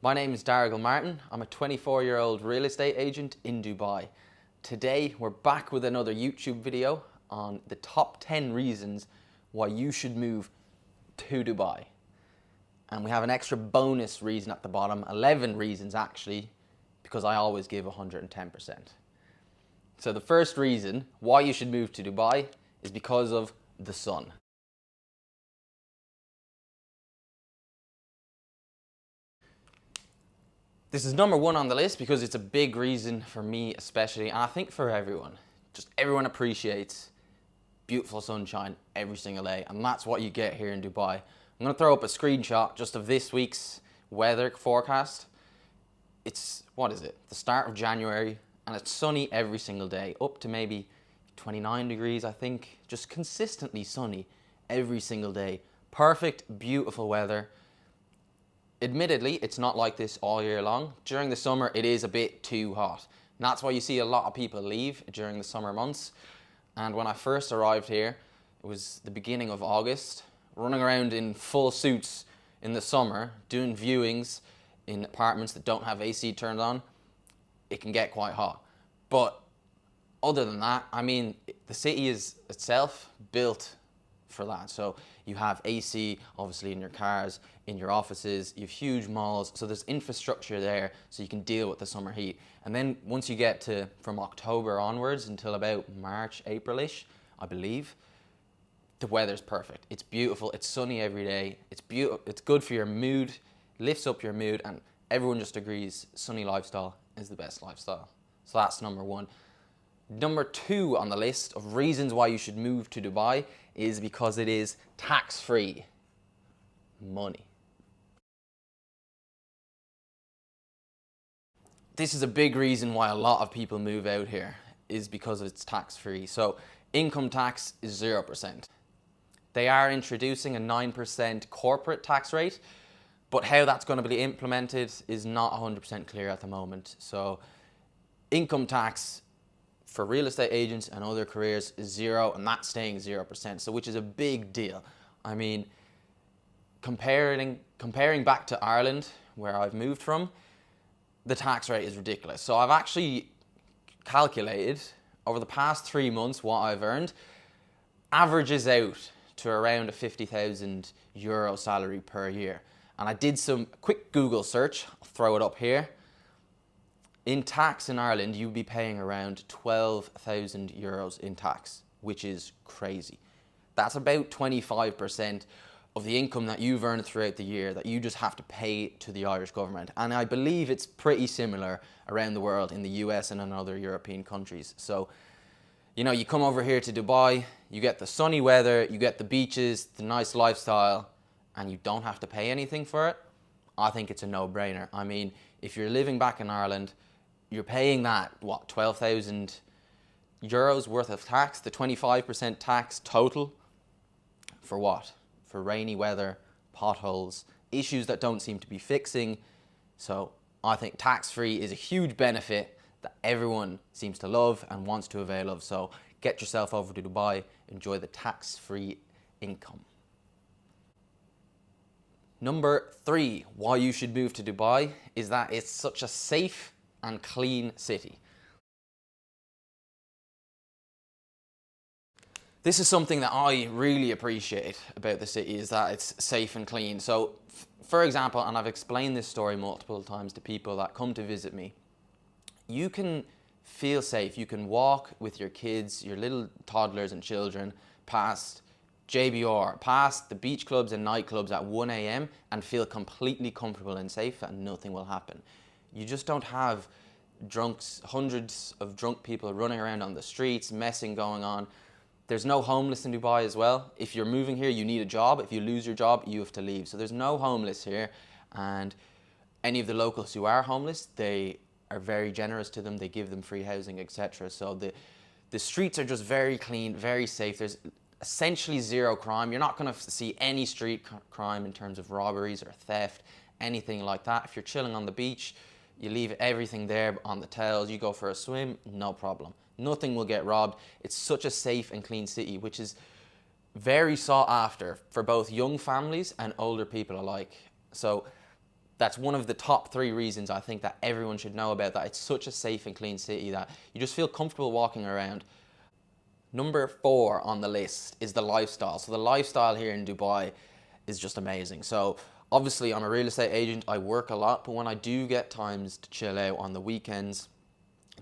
My name is Darragh Martin. I'm a 24-year-old real estate agent in Dubai. Today we're back with another YouTube video on the top 10 reasons why you should move to Dubai. And we have an extra bonus reason at the bottom, 11 reasons actually, because I always give 110%. So the first reason why you should move to Dubai is because of the sun. This is number one on the list because it's a big reason for me especially, and I think for everyone. Just everyone appreciates beautiful sunshine every single day, and that's what you get here in Dubai. I'm going to throw up a screenshot just of this week's weather forecast. It's, what is it, the start of January, and it's sunny every single day, up to maybe 29 degrees I think, just consistently sunny every single day. Perfect, beautiful weather. Admittedly, it's not like this all year long. During the summer, it is a bit too hot. And that's why you see a lot of people leave during the summer months. And when I first arrived here, it was the beginning of August, running around in full suits in the summer, doing viewings in apartments that don't have AC turned on. It can get quite hot. But other than that, I mean, the city is itself built for that. So you have AC obviously in your cars, in your offices, you have huge malls, so there's infrastructure there so you can deal with the summer heat. And then once you get to from October onwards until about March, April-ish, I believe, the weather's perfect. It's beautiful, it's sunny every day, it's beautiful, it's good for your mood, lifts up your mood, and everyone just agrees sunny lifestyle is the best lifestyle. So that's number one. Number two on the list of reasons why you should move to Dubai is because it is tax-free money. This is a big reason why a lot of people move out here, is because it's tax-free. So income tax is 0%. They are introducing a 9% corporate tax rate, but how that's going to be implemented is not 100% clear at the moment. So income tax for real estate agents and other careers is 0, and that's staying 0%, so which is a big deal. I mean, comparing back to Ireland, where I've moved from, the tax rate is ridiculous. So I've actually calculated over the past 3 months what I've earned averages out to around a 50,000 euro salary per year. And I did some quick Google search, I'll throw it up here. In tax in Ireland, you'd be paying around 12,000 euros in tax, which is crazy. That's about 25% of the income that you've earned throughout the year that you just have to pay to the Irish government. And I believe it's pretty similar around the world in the US and in other European countries. So, you know, you come over here to Dubai, you get the sunny weather, you get the beaches, the nice lifestyle, and you don't have to pay anything for it. I think it's a no-brainer. I mean, if you're living back in Ireland, you're paying that, what, 12,000 euros worth of tax, the 25% tax total, for what? For rainy weather, potholes, issues that don't seem to be fixing. So I think tax-free is a huge benefit that everyone seems to love and wants to avail of. So get yourself over to Dubai, enjoy the tax-free income. Number 3, why you should move to Dubai is that it's such a safe and clean city. This is something that I really appreciate about the city, is that it's safe and clean. So, for example, and I've explained this story multiple times to people that come to visit me, you can feel safe. You can walk with your kids, your little toddlers and children, past JBR, past the beach clubs and nightclubs at 1 a.m. and feel completely comfortable and safe and nothing will happen. You just don't have drunks, hundreds of drunk people running around on the streets, messing going on. There's no homeless in Dubai as well. If you're moving here, you need a job. If you lose your job, you have to leave. So there's no homeless here. And any of the locals who are homeless, they are very generous to them. They give them free housing, etc. So the streets are just very clean, very safe. There's essentially zero crime. You're not going to see any street crime in terms of robberies or theft, anything like that. If you're chilling on the beach, you leave everything there on the towels, you go for a swim, no problem. Nothing will get robbed. It's such a safe and clean city, which is very sought after for both young families and older people alike. So That's one of the top 3 reasons I think that everyone should know about that. It's such a safe and clean city that you just feel comfortable walking around. Number 4 on the list is the lifestyle. So the lifestyle here in Dubai is just amazing. So obviously I'm a real estate agent, I work a lot, but when I do get times to chill out on the weekends,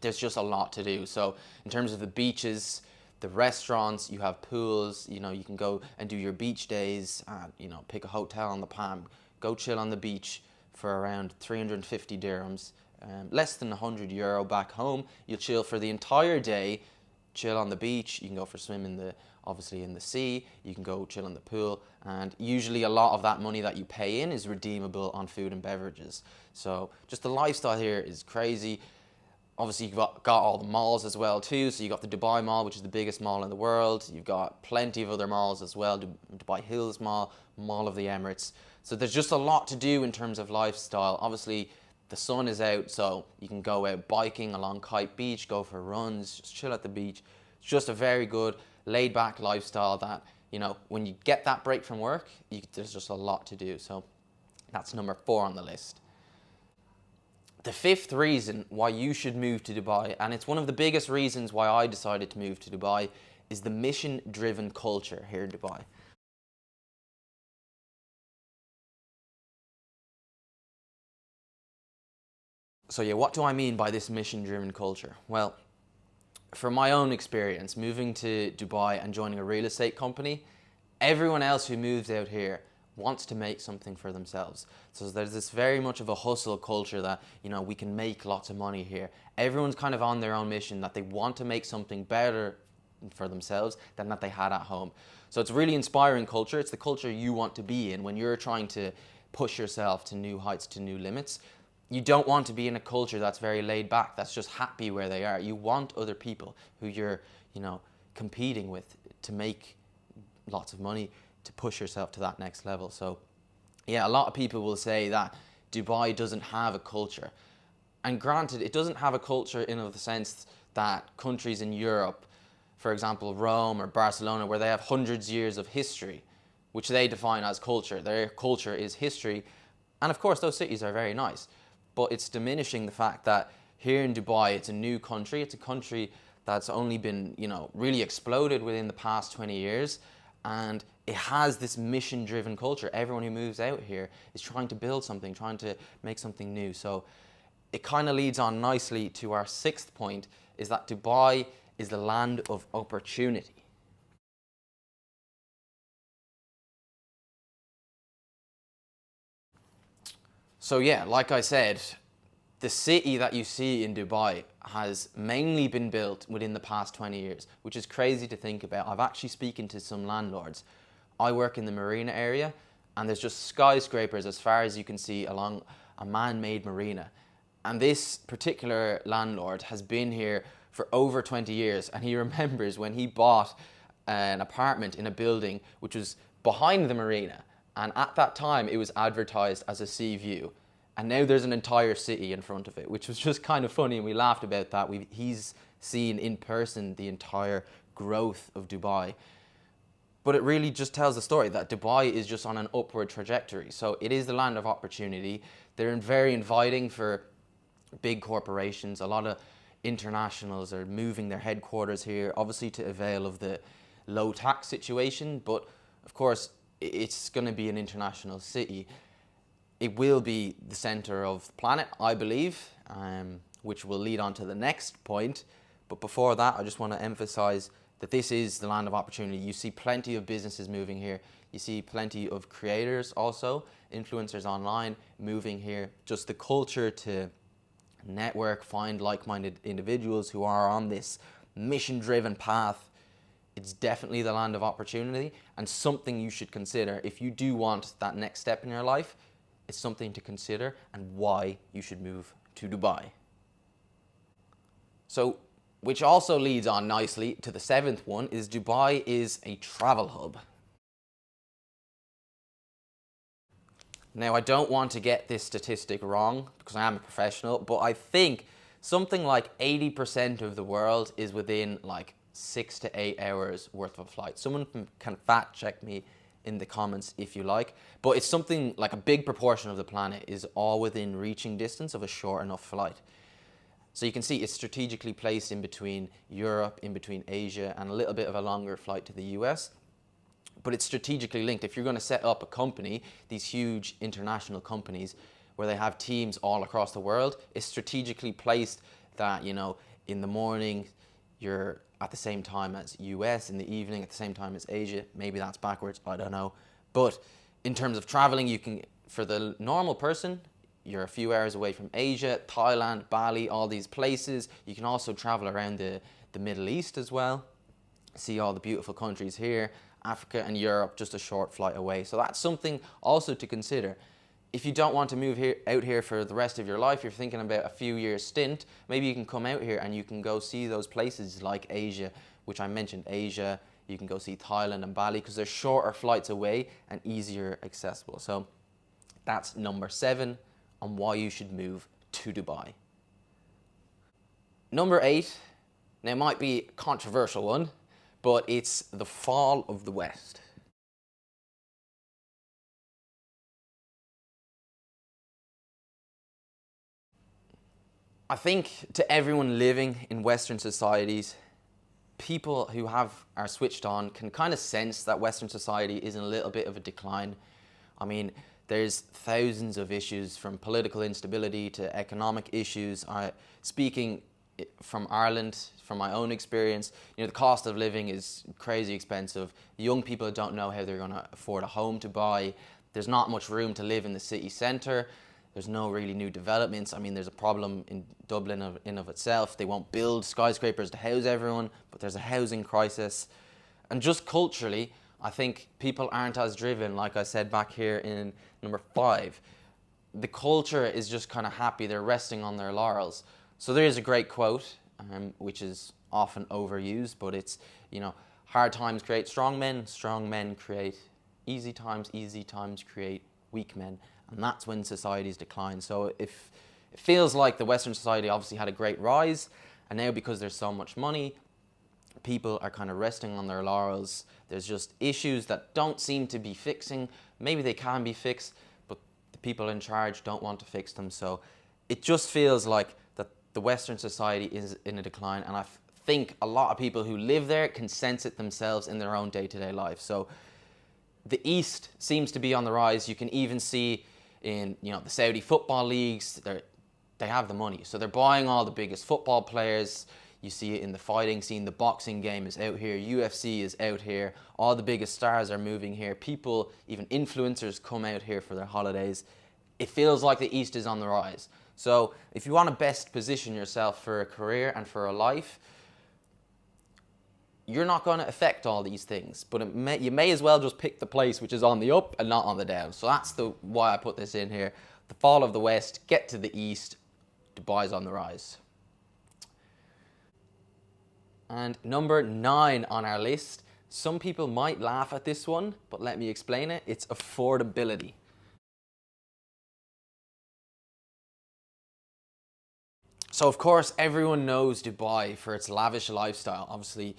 there's just a lot to do. So in terms of the beaches, the restaurants, you have pools, you can go and do your beach days, pick a hotel on the Palm, go chill on the beach for around 350 dirhams, less than €100 back home. You'll chill for the entire day, chill on the beach. You can go for a swim obviously in the sea. You can go chill in the pool, and usually a lot of that money that you pay in is redeemable on food and beverages. So just the lifestyle here is crazy. Obviously, you've got all the malls as well too. So you've got the Dubai Mall, which is the biggest mall in the world. You've got plenty of other malls as well. Dubai Hills Mall, Mall of the Emirates. So there's just a lot to do in terms of lifestyle. Obviously, the sun is out, so you can go out biking along Kite Beach, go for runs, just chill at the beach. It's just a very good, laid-back lifestyle that, when you get that break from work, there's just a lot to do. So that's number 4 on the list. The 5th reason why you should move to Dubai, and it's one of the biggest reasons why I decided to move to Dubai, is the mission-driven culture here in Dubai. So yeah, what do I mean by this mission-driven culture? Well, from my own experience, moving to Dubai and joining a real estate company, everyone else who moves out here wants to make something for themselves. So there's this very much of a hustle culture that, we can make lots of money here. Everyone's kind of on their own mission that they want to make something better for themselves than that they had at home. So it's a really inspiring culture. It's the culture you want to be in when you're trying to push yourself to new heights, to new limits. You don't want to be in a culture that's very laid back, that's just happy where they are. You want other people who you're, competing with to make lots of money, to push yourself to that next level. So yeah, a lot of people will say that Dubai doesn't have a culture. And granted, it doesn't have a culture in the sense that countries in Europe, for example, Rome or Barcelona, where they have hundreds of years of history, which they define as culture. Their culture is history. And of course, those cities are very nice. But it's diminishing the fact that here in Dubai, it's a new country. It's a country that's only been, really exploded within the past 20 years. And it has this mission-driven culture. Everyone who moves out here is trying to build something, trying to make something new. So it kind of leads on nicely to our 6th point, is that Dubai is the land of opportunity. So yeah, like I said, the city that you see in Dubai has mainly been built within the past 20 years, which is crazy to think about. I've actually spoken to some landlords. I work in the marina area, and there's just skyscrapers as far as you can see along a man-made marina. And this particular landlord has been here for over 20 years, and he remembers when he bought an apartment in a building which was behind the marina, and at that time it was advertised as a sea view. And now there's an entire city in front of it, which was just kind of funny, and we laughed about that. He's seen in person the entire growth of Dubai. But it really just tells the story that Dubai is just on an upward trajectory. So it is the land of opportunity. They're very inviting for big corporations. A lot of internationals are moving their headquarters here, obviously to avail of the low tax situation. But of course, it's going to be an international city. It will be the center of the planet, I believe, which will lead on to the next point. But before that, I just want to emphasize that this is the land of opportunity. You see plenty of businesses moving here. You see plenty of creators also, influencers online moving here. Just the culture to network, find like-minded individuals who are on this mission-driven path. It's definitely the land of opportunity, and something you should consider if you do want that next step in your life. It's something to consider, and why you should move to Dubai. So, which also leads on nicely to the 7th one, is Dubai is a travel hub. Now, I don't want to get this statistic wrong because I am a professional, but I think something like 80% of the world is within like 6 to 8 hours worth of a flight. Someone can fact check me in the comments if you like. But it's something like a big proportion of the planet is all within reaching distance of a short enough flight. So you can see it's strategically placed in between Europe, in between Asia, and a little bit of a longer flight to the US. But it's strategically linked. If you're going to set up a company, these huge international companies where they have teams all across the world, it's strategically placed that, you know, in the morning you're at the same time as US, in the evening at the same time as Asia. Maybe that's backwards, I don't know. But in terms of traveling, you can, for the normal person, you're a few hours away from Asia, Thailand, Bali, all these places. You can also travel around the Middle East as well. See all the beautiful countries here, Africa and Europe, just a short flight away. So that's something also to consider. If you don't want to move out here for the rest of your life, you're thinking about a few years stint, maybe you can come out here and you can go see those places like Asia, which I mentioned, Asia. You can go see Thailand and Bali because they're shorter flights away and easier accessible. So that's number 7 on why you should move to Dubai. Number 8, now it might be a controversial one, but it's the fall of the West. I think to everyone living in Western societies, people who are switched on can kind of sense that Western society is in a little bit of a decline. I mean, there's thousands of issues from political instability to economic issues. Speaking from Ireland, from my own experience, you know, the cost of living is crazy expensive. Young people don't know how they're going to afford a home to buy. There's not much room to live in the city centre. There's no really new developments. I mean, there's a problem in Dublin in of itself. They won't build skyscrapers to house everyone, but there's a housing crisis. And just culturally, I think people aren't as driven, like I said back here in number 5. The culture is just kind of happy. They're resting on their laurels. So there is a great quote, which is often overused, but it's, you know, hard times create strong men create easy times create weak men. And that's when societies decline. So if it feels like the Western society obviously had a great rise, and now because there's so much money, people are kind of resting on their laurels. There's just issues that don't seem to be fixing. Maybe they can be fixed, but the people in charge don't want to fix them. So it just feels like that the Western society is in a decline, and I think a lot of people who live there can sense it themselves in their own day-to-day life. So the East seems to be on the rise. You can even see in, you know, the Saudi football leagues, they have the money. So they're buying all the biggest football players. You see it in the fighting scene. The boxing game is out here. UFC is out here. All the biggest stars are moving here. People, even influencers, come out here for their holidays. It feels like the East is on the rise. So if you want to best position yourself for a career and for a life, you're not going to affect all these things, but you may as well just pick the place which is on the up and not on the down. So that's why I put this in here. The fall of the West, get to the East, Dubai's on the rise. And number 9 on our list, some people might laugh at this one, but let me explain it. It's affordability. So of course, everyone knows Dubai for its lavish lifestyle. Obviously,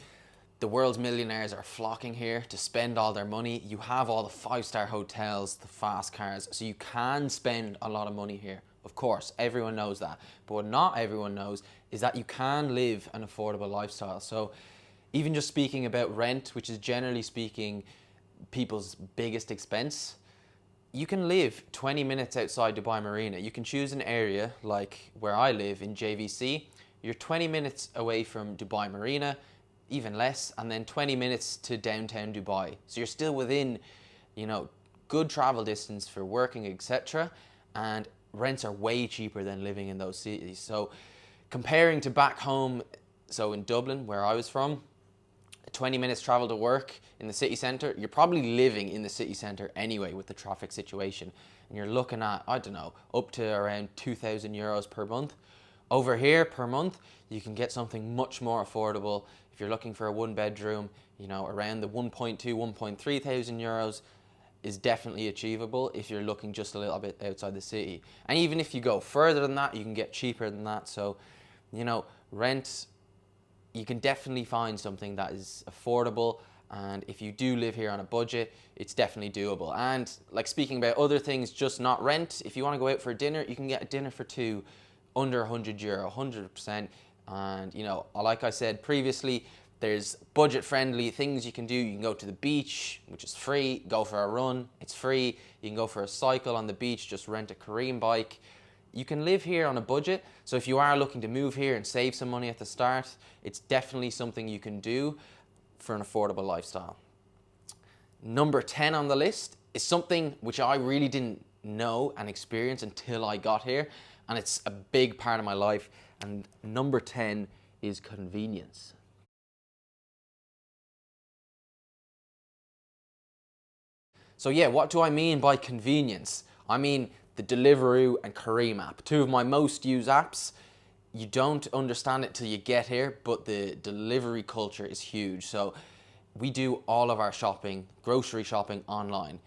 the world's millionaires are flocking here to spend all their money. You have all the 5-star hotels, the fast cars, so you can spend a lot of money here. Of course, everyone knows that. But what not everyone knows is that you can live an affordable lifestyle. So even just speaking about rent, which is generally speaking people's biggest expense, you can live 20 minutes outside Dubai Marina. You can choose an area like where I live in JVC. You're 20 minutes away from Dubai Marina, even less, and then 20 minutes to downtown Dubai. So you're still within, you know, good travel distance for working, etc. And rents are way cheaper than living in those cities. So comparing to back home, so in Dublin, where I was from, 20 minutes travel to work in the city centre, you're probably living in the city centre anyway with the traffic situation. And you're looking at, I don't know, up to around €2,000 per month. Over here per month, you can get something much more affordable. If you're looking for a 1-bedroom, you know, around the 1.2, 1.3 thousand euros is definitely achievable if you're looking just a little bit outside the city. And even if you go further than that, you can get cheaper than that. So, you know, rent, you can definitely find something that is affordable And if you do live here on a budget, it's definitely doable. And like speaking about other things, just not rent, if you want to go out for dinner, you can get a dinner for two under €100, 100%. And you know, like I said previously, there's budget friendly things you can do. You can go to the beach, which is free, go for a run, it's free. You can go for a cycle on the beach, just rent a Korean bike. You can live here on a budget. So if you are looking to move here and save some money at the start, it's definitely something you can do for an affordable lifestyle. Number 10 on the list is something which I really didn't know and experience until I got here, and it's a big part of my life. And number 10 is convenience. So yeah, what do I mean by convenience? I mean the Deliveroo and Careem app, two of my most used apps. You don't understand it till you get here, but the delivery culture is huge. So we do all of our shopping, grocery shopping online.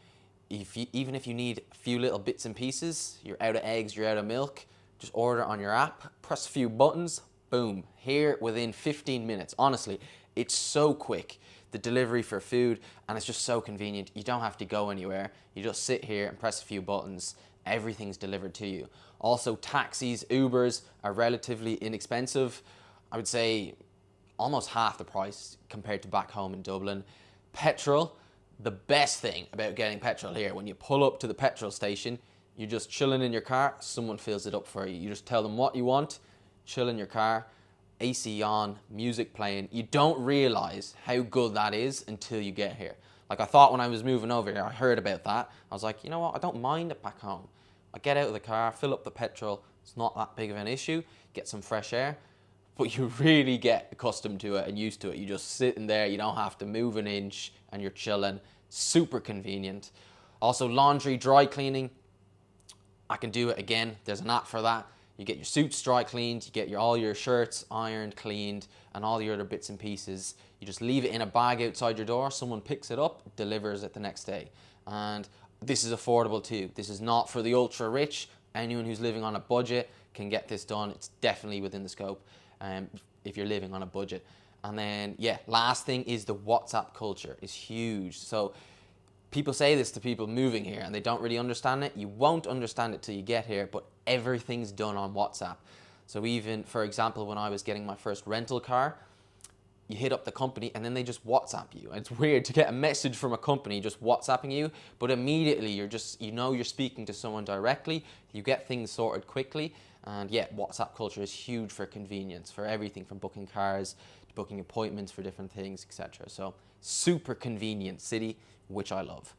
Even if you need a few little bits and pieces, you're out of eggs, you're out of milk, just order on your app, press a few buttons, boom, here within 15 minutes. Honestly, it's so quick, the delivery for food, and it's just so convenient. You don't have to go anywhere. You just sit here and press a few buttons. Everything's delivered to you. Also, taxis, Ubers are relatively inexpensive. I would say almost half the price compared to back home in Dublin. Petrol, the best thing about getting petrol here, when you pull up to the petrol station, you're just chilling in your car, someone fills it up for you. You just tell them what you want, chill in your car, AC on, music playing. You don't realize how good that is until you get here. Like I thought when I was moving over here, I heard about that. I was like, you know what, I don't mind it back home. I get out of the car, fill up the petrol, it's not that big of an issue, get some fresh air, but you really get accustomed to it and used to it. You're just sitting there, you don't have to move an inch and you're chilling. Super convenient. Also laundry, dry cleaning, I can do it again. There's an app for that. You get your suits dry cleaned, you get all your shirts ironed, cleaned, and all the other bits and pieces. You just leave it in a bag outside your door, someone picks it up, delivers it the next day. And this is affordable too. This is not for the ultra rich. Anyone who's living on a budget can get this done. It's definitely within the scope if you're living on a budget. And then, yeah, last thing is the WhatsApp culture is huge. So people say this to people moving here and they don't really understand it. You won't understand it till you get here, but everything's done on WhatsApp. So even, for example, when I was getting my first rental car, you hit up the company and then they just WhatsApp you. It's weird to get a message from a company just WhatsApping you, but immediately you're speaking to someone directly. You get things sorted quickly. And yeah, WhatsApp culture is huge for convenience, for everything from booking cars to booking appointments for different things, etc. So super convenient city, which I love.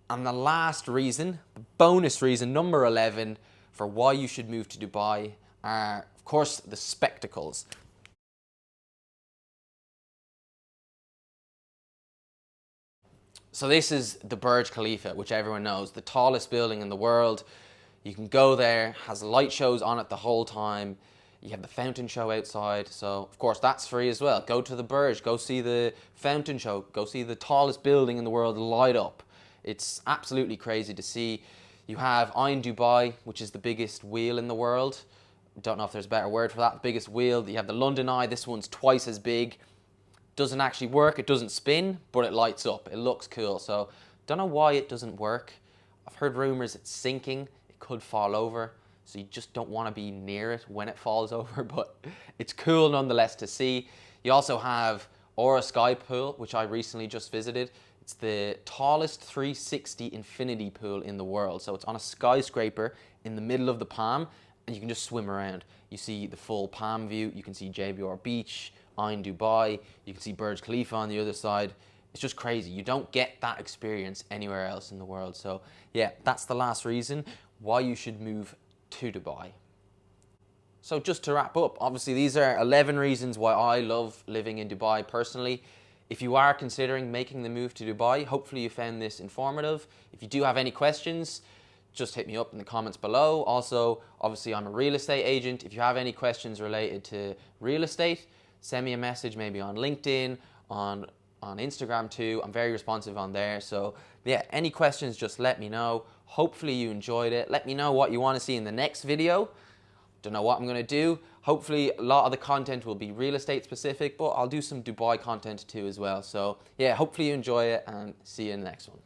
And the last reason, the bonus reason, number 11, for why you should move to Dubai are, of course, the spectacles. So this is the Burj Khalifa, which everyone knows, the tallest building in the world. You can go there, has light shows on it the whole time. You have the fountain show outside, so of course that's free as well. Go to the Burj, go see the fountain show, go see the tallest building in the world light up. It's absolutely crazy to see. You have Ain Dubai, which is the biggest wheel in the world. Don't know if there's a better word for that, the biggest wheel. You have the London Eye, this one's twice as big. Doesn't actually work, it doesn't spin, but it lights up, it looks cool. So don't know why it doesn't work. I've heard rumors it's sinking, it could fall over, so you just don't want to be near it when it falls over, but it's cool nonetheless to see. You also have Aura Sky Pool, which I recently just visited. It's the tallest 360 infinity pool in the world. So it's on a skyscraper in the middle of the Palm, and you can just swim around. You see the full Palm view, you can see JBR Beach, Ain Dubai, you can see Burj Khalifa on the other side. It's just crazy. You don't get that experience anywhere else in the world. So yeah, that's the last reason why you should move to Dubai. So just to wrap up, obviously these are 11 reasons why I love living in Dubai personally. If you are considering making the move to Dubai, hopefully you found this informative. If you do have any questions, just hit me up in the comments below. Also, obviously I'm a real estate agent. If you have any questions related to real estate, send me a message maybe on LinkedIn, on Instagram too. I'm very responsive on there. So yeah, any questions, just let me know. Hopefully you enjoyed it. Let me know what you want to see in the next video. Don't know what I'm going to do. Hopefully a lot of the content will be real estate specific, but I'll do some Dubai content too as well. So yeah, hopefully you enjoy it, and see you in the next one.